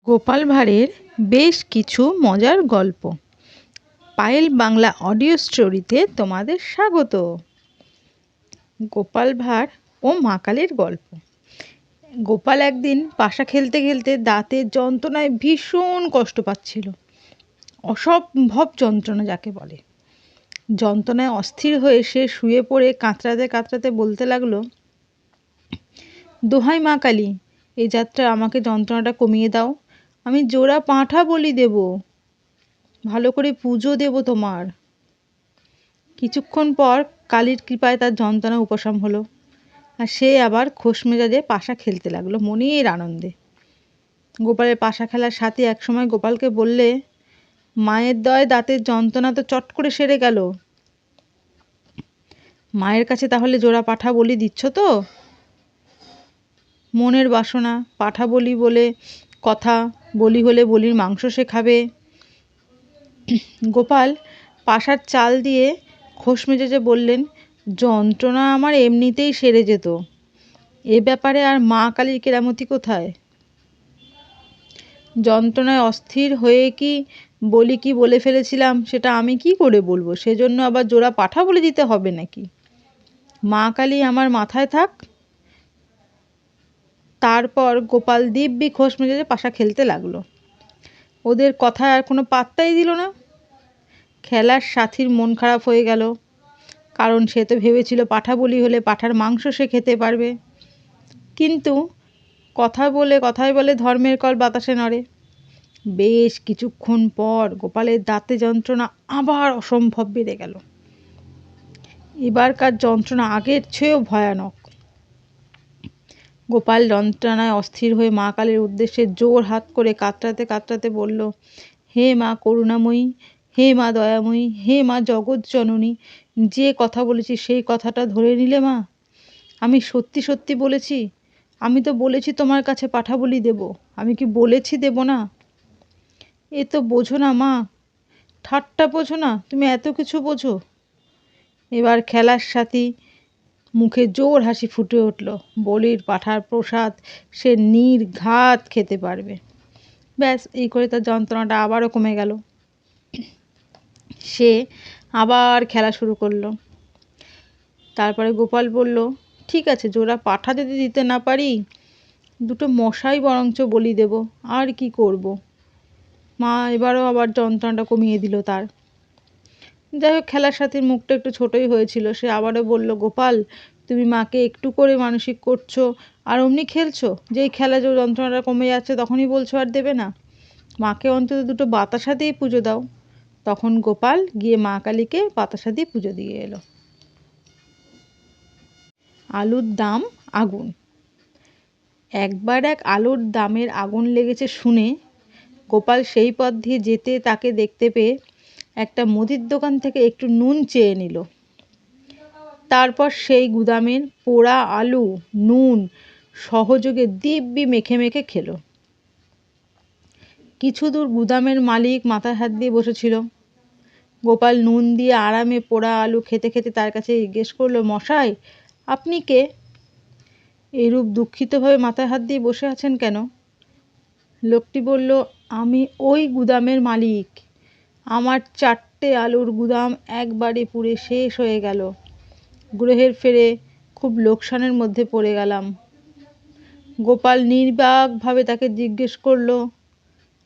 গোপাল ভাঁড়ের বেশ কিছু মজার গল্প। পায়েল বাংলা অডিও স্টোরিতে তোমাদের স্বাগত। গোপাল ভাঁড় ও মা কালীর গল্প। গোপাল একদিন পাশা খেলতে খেলতে দাঁতের যন্ত্রণায় ভীষণ কষ্ট পাচ্ছিল। অসম্ভব যন্ত্রণা যাকে বলে। যন্ত্রণায় অস্থির হয়ে সে শুয়ে পড়ে কাতরাতে কাতরাতে বলতে লাগলো, দোহাই মা কালী, এই যাত্রা আমাকে যন্ত্রণাটা কমিয়ে দাও। আমি জোড়া পাঁঠা বলি দেব, ভালো করে পুজো দেব তোমার। কিছুক্ষণ পর কালীর কৃপায় তার যন্ত্রণা উপশম হলো, আর সে আবার খোশ মেজাজে পাশা খেলতে লাগলো মনের আনন্দে। গোপালের পাশা খেলার সাথী একসময় গোপালকে বললে, মায়ের দয় দাঁতের যন্ত্রণা তো চট করে সেরে গেল। মায়ের কাছে তাহলে জোড়া পাঁঠা বলি দিচ্ছ তো? মনের বাসনা, পাঁঠা বলি বলে কথা, বলি হলে বলির মাংস সে খাবে। গোপাল পাশার চাল দিয়ে খোশ মেজাজে বললেন, যন্ত্রণা আমার এমনিতেই সেরে যেত, এ ব্যাপারে আর মা কালীর কেরামতি কোথায়? যন্ত্রণায় অস্থির হয়ে কি বলে ফেলেছিলাম সেটা আমি কি করে বলবো? সেজন্য আবার জোড়া পাঁঠা বলে দিতে হবে নাকি? মা কালী আমার মাথায় থাক। তারপর গোপাল দিব্যি খোশ মেজাজে পাশা খেলতে লাগলো। ওদের কথায় আর কোনো পাত্তাই দিল না। খেলার সাথীর মন খারাপ হয়ে গেল, কারণ সে তো ভেবেছিল পাঁঠা বলি হলে পাঁঠার মাংস সে খেতে পারবে। কিন্তু কথায় বলে ধর্মের কল বাতাসে নড়ে। বেশ কিছুক্ষণ পর গোপালের দাঁতে যন্ত্রণা আবার অসম্ভব বেড়ে গেল। এবারকার যন্ত্রণা আগের চেয়েও ভয়ানক। গোপাল যন্ত্রণায় অস্থির হয়ে মা কালীর উদ্দেশ্যে জোর হাত করে কাতরাতে কাতরাতে বলল, হে মা করুণাময়ী, হে মা দয়াময়ী, হে মা জগৎ জননী, যে কথা বলেছি সেই কথাটা ধরে নিলে মা? আমি সত্যি সত্যি বলেছি। আমি তো বলেছি তোমার কাছে পাঁঠা বলি দেব, আমি কি বলেছি দেব না? এ তো বোঝো না মা, ঠাট্টা বোঝো না, তুমি এত কিছু বোঝো? এবার খেলার সাথী মুখে জোর হাসি ফুটে উঠল। বলির পাঁঠার প্রসাদ সে নির্ঘাত খেতে পারবে। ব্যাস, এই করে তার যন্ত্রণাটা আবারও কমে গেল। সে আবার খেলা শুরু করলো। তারপরে গোপাল বলল, ঠিক আছে, জোড়া পাঁঠা যদি দিতে না পারি, দুটো মশাই বরঞ্চ বলি দেব, আর কি করব। মা এবারও আবার যন্ত্রণাটা কমিয়ে দিল তার। যাই হোক, খেলার সাথীর মুখটা একটু ছোটই হয়েছিল। সে আবারও বলল, গোপাল, তুমি মাকে একটু করে মানসিক করছো আর অমনি খেলছো। যেই খেলা যে যন্ত্রণাটা কমে যাচ্ছে তখনই বলছো আর দেবে না। মাকে অন্তত দুটো বাতাসা দিয়ে পুজো দাও। তখন গোপাল গিয়ে মা কালীকে বাতাসা দিয়ে পুজো দিয়ে এলো। আলুর দাম আগুন। একবার এক আলুর দামের আগুন লেগেছে শুনে গোপাল সেই পথ দিয়ে যেতে তাকে দেখতে পেয়ে একটা মুদির দোকান থেকে একটু নুন চেয়ে নিল। তারপর সেই গুদামের পোড়া আলু নুন সহযোগে দিব্যি মেখে মেখে খেলো। কিছু দূর গুদামের মালিক মাথায় হাত দিয়ে বসেছিল। গোপাল নুন দিয়ে আরামে পোড়া আলু খেতে খেতে তার কাছে জিজ্ঞেস করলো, মশাই, আপনি কে? এরূপ দুঃখিতভাবে মাথায় হাত দিয়ে বসে আছেন কেন? লোকটি বলল, আমি ওই গুদামের মালিক। আমার 4টে আলুর গুদাম একবারে পুড়ে শেষ হয়ে গেল। গ্রহের ফেরে খুব লোকসানের মধ্যে পড়ে গেলাম। গোপাল নির্বাকভাবে তাকে জিজ্ঞেস করল,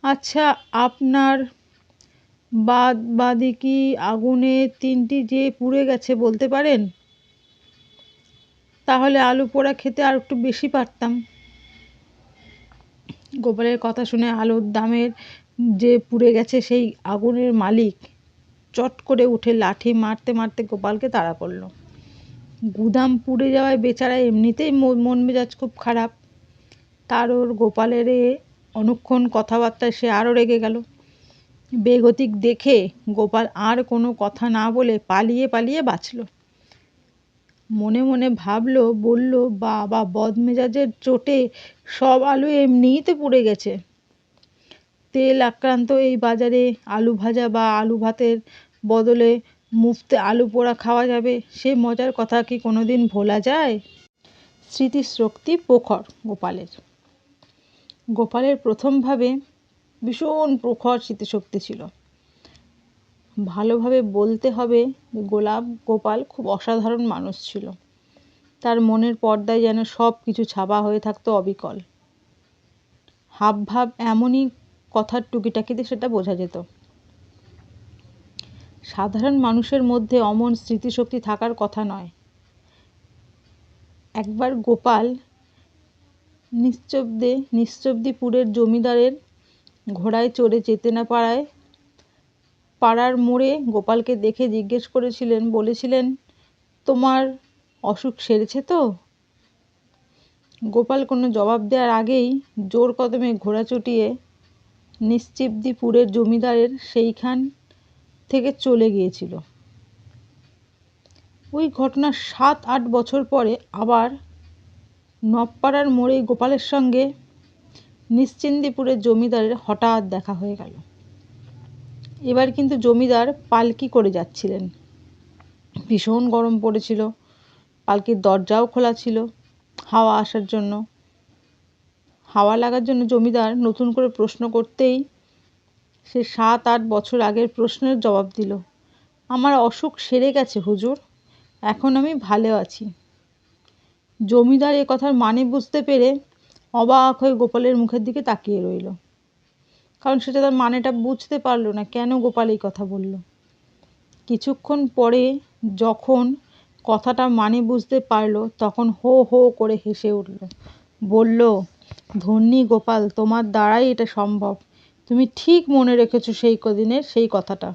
আচ্ছা, আপনার বাদে কি আগুনে 3টি যে পুড়ে গেছে বলতে পারেন? তাহলে আলু পোড়া খেতে আর একটু বেশি পারতাম। গোপালের কথা শুনে আলুর দামের যে পুড়ে গেছে সেই আগুনের মালিক চট করে উঠে লাঠি মারতে মারতে গোপালকে তাড়া করলো। গুদাম পুড়ে যাওয়ায় বেচারা এমনিতেই মন মেজাজ খুব খারাপ, তার ওর গোপালের অনুক্ষণ কথাবার্তায় সে আরও রেগে গেল। বেগতিক দেখে গোপাল আর কোনো কথা না বলে পালিয়ে পালিয়ে বাঁচল। মনে মনে ভাবলো, বলল, বাবা, বদমেজাজের চোটে সব আলু এমনিই তো পুড়ে গেছে। তেল আক্রান্ত এই বাজারে আলু ভাজা বা আলু ভাতের বদলে মুফতে আলু পোড়া খাওয়া যাবে, সে মজার কথা কি কোনোদিন ভোলা যায়? স্মৃতিশক্তি প্রখর গোপালের। গোপালের প্রথম ভাবে ভীষণ প্রখর স্মৃতিশক্তি ছিল। ভালোভাবে বলতে হবে যে গোপাল খুব অসাধারণ মানুষ ছিল। তার মনের পর্দায় যেন সব কিছু ছাপা হয়ে থাকতো অবিকল। হাবভাব এমনই কথার টুকিটাকিতে সেটা বোঝা যেত। সাধারণ মানুষের মধ্যে অমন স্মৃতিশক্তি থাকার কথা নয়। একবার গোপাল নিশ্চব্দিপুরের জমিদারের ঘোড়ায় চড়ে যেতে না পারায় পাড়ার মোড়ে গোপালকে দেখে জিজ্ঞেস বলেছিলেন, তোমার অসুখ সেরেছে তো? গোপাল কোনো জবাব দেওয়ার আগেই জোর কদমে ঘোড়া চটিয়ে নিশ্চিবদিপুরের জমিদারের সেইখান থেকে চলে গিয়েছিল। ওই ঘটনার 7-8 বছর পরে আবার নবপাড়ার মোড়ে গোপালের সঙ্গে নিশ্চিন্দিপুরের জমিদারের হঠাৎ দেখা হয়ে গেল। এবার কিন্তু জমিদার পালকি করে যাচ্ছিলেন। ভীষণ গরম পড়েছিল। পালকির দরজাও খোলা ছিল হাওয়া আসার জন্য। হাওয়া লাগার জন্য জমিদার নতুন করে প্রশ্ন করতেই সে 7-8 বছর আগের প্রশ্নের জবাব দিল, আমার অসুখ সেরে গেছে হুজুর, এখন আমি ভালো আছি। জমিদার এ কথার মানে বুঝতে পেরে অবাক হয়ে গোপালের মুখের দিকে তাকিয়ে রইল। কারণ সেটা তার মানেটা বুঝতে পারলো না, কেন গোপাল এই কথা বলল। কিছুক্ষণ পরে যখন কথাটা মানে বুঝতে পারলো, তখন হো হো করে হেসে উঠল। বলল, ধন্যী গোপাল, তোমার দ্বারাই এটা সম্ভব। তুমি ঠিক মনে রেখেছো সেই কদিনের সেই কথাটা।